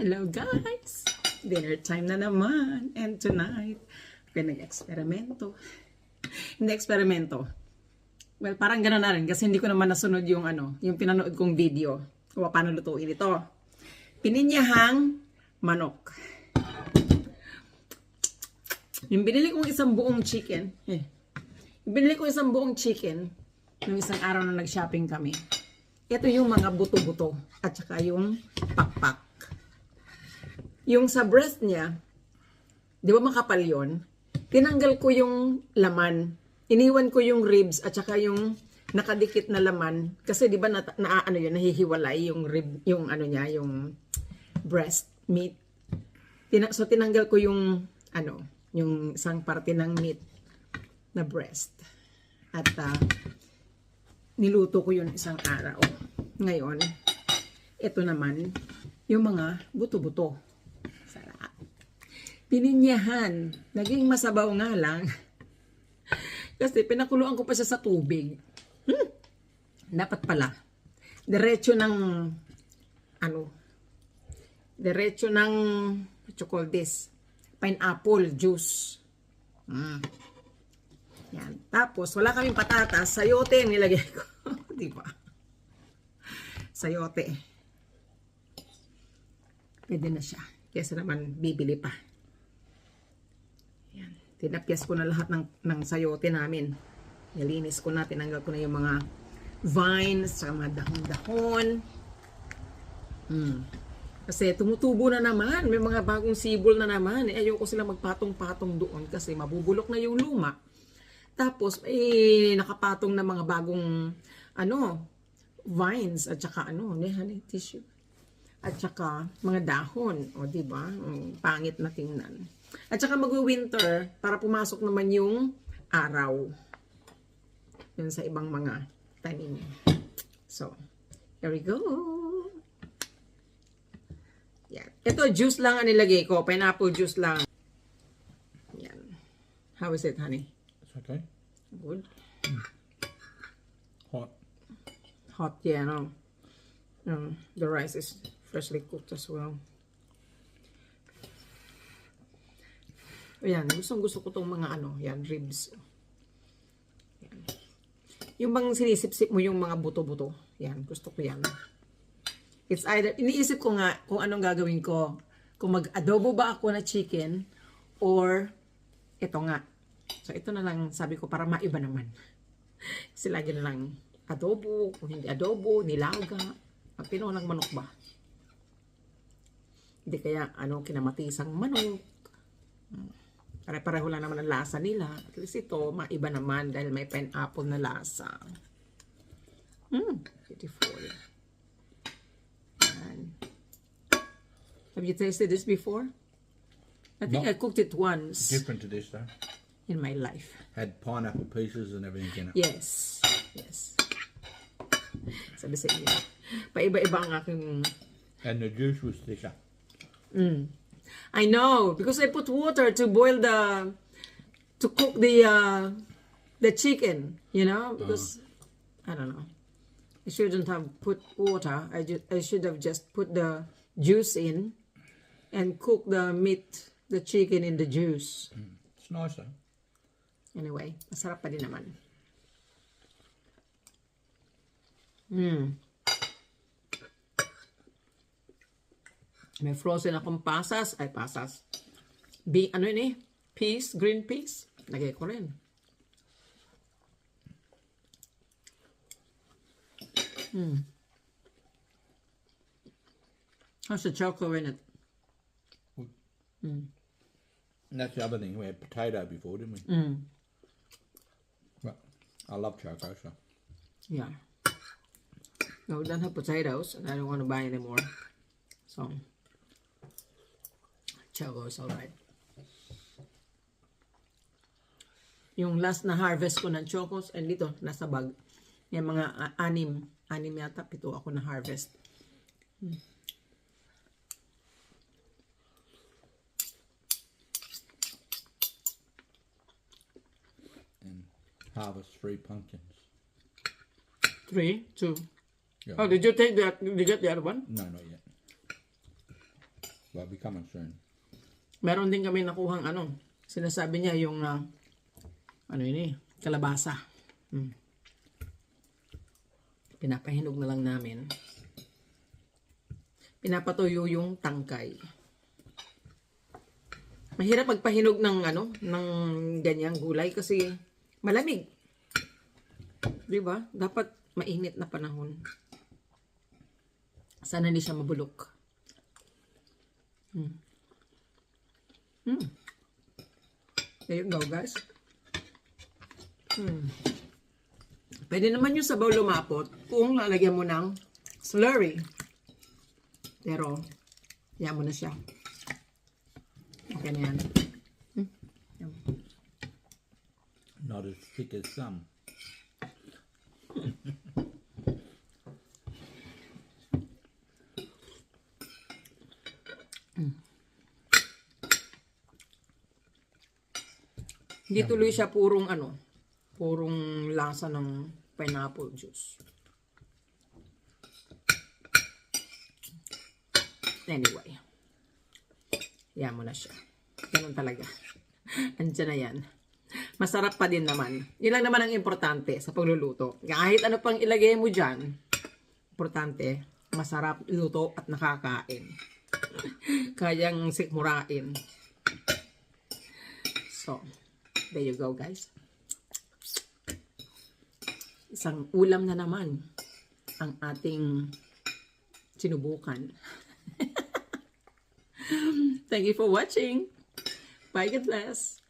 Hello guys! Dinner time na naman. And tonight, nag-eksperimento. Hindi eksperimento. Well, parang gano'n na rin kasi hindi ko naman nasunod yung yung pinanood kong video kung paano lutuin ito. Pininyahang manok. Yung binili kong isang buong chicken, nung isang araw na nag-shopping kami. Ito yung mga buto-buto at saka yung pakpak. Yung sa breast niya, di ba makapal yun? Tinanggal ko yung laman. Iniwan ko yung ribs at saka yung nakadikit na laman. Kasi di ba nahihiwalay yung rib, yung yung breast meat. So tinanggal ko yung yung isang parte ng meat na breast. At niluto ko yun isang araw. Ngayon, ito naman yung mga buto-buto. Sarap. Pininyahan. Naging masabaw nga lang. Kasi pinakuluan ko pa siya sa tubig. Dapat pala. Diretso ng what you call this? Pineapple juice. Yan. Tapos, wala kaming patatas. Sayote nilagay ko. Di ba? Sayote. Pwede na siya. Kesa naman bibili pa. Yan. Tinapyas ko na lahat ng sayote namin. Nilinis ko na. Tinanggal ko na yung mga vines, saka mga dahon-dahon. Kasi tumutubo na naman. May mga bagong sibol na naman. Ayoko sila magpatong-patong doon kasi mabubulok na yung luma. Tapos, nakapatong na mga bagong, vines, at saka, tissue. At saka, mga dahon. O, diba? Pangit na tingnan. At saka, mag-winter, para pumasok naman yung araw. Yun sa ibang mga tanim. So, here we go. Yan. Ito, juice lang ang nilagay ko. Pineapple juice lang. Yan. How is it, honey? It's okay. Good. Hot. Hot, yeah, no. The rice is freshly cooked as well. Ayan, gusto ko tong mga yan, ribs. Yan. Yung bang sinisip-sip mo yung mga buto-buto. Yan, gusto ko yan. It's either, iniisip ko nga kung anong gagawin ko. Kung mag-adobo ba ako na chicken or ito nga. So, ito na lang sabi ko para maiba naman. Kasi lagi na lang adobo, kung hindi adobo, nilaga. Ang pinolang manok ba? Hindi kaya, kinamatisang manok. Pare-pareho lang naman ang lasa nila. At least ito, maiba naman dahil may pineapple na lasa. Beautiful. And, have you tasted this before? I think I cooked it once. Different to this though. In my life. Had pineapple pieces and everything in it. Yes. Yes. Sabi sa inyo. Paiba-iba ang aking... And the juice was thicker. I know. Because I put water to boil to cook the chicken. You know? Because, I don't know. I shouldn't have put water. I should have just put the juice in and cook the meat, the chicken in the juice. It's nice though. Anyway, masarap pa din naman. May frozen akong pasas. Ay, pasas. Peas, green peas. Lagay ko rin. How's the choco in it? And that's the other thing. We had potato before, didn't we? But I love choco, so. Yeah. No, we don't have potatoes, and I don't want to buy anymore. So, choco is alright. Yung last na harvest ko ng chocos, and dito, nasa bag. Yung mga anim yata, 7 ako na harvest. And harvest 3 pumpkins. 3, 2. Yeah. Oh, did you take that? Did you get the other one? No, not yet. But be coming soon. Meron din kami nakuhang ano, sinasabi niya yung, ano yun kalabasa. Pinapahinog na lang namin. Pinapatuyo yung tangkay. Mahirap magpahinog ng ng ganyang gulay kasi malamig. 'Di ba? Dapat mainit na panahon. Sana hindi siya mabulok. There you go, guys. Pwede naman yung sabaw lumapot kung lalagyan mo ng slurry. Pero, yan mo na siya. Okay na yan. Not as thick as some. Hindi tuloy siya purong purong lasa ng pineapple juice. Anyway. Yan mo na siya. Ganun talaga. Andiyan na yan. Masarap pa din naman. Yun lang naman ang importante sa pagluluto. Kahit ano pang ilagay mo dyan, importante, masarap luto at nakakain. Kayang sikmurain. So, there you go, guys. Isang ulam na naman ang ating sinubukan. Thank you for watching. Bye, God bless.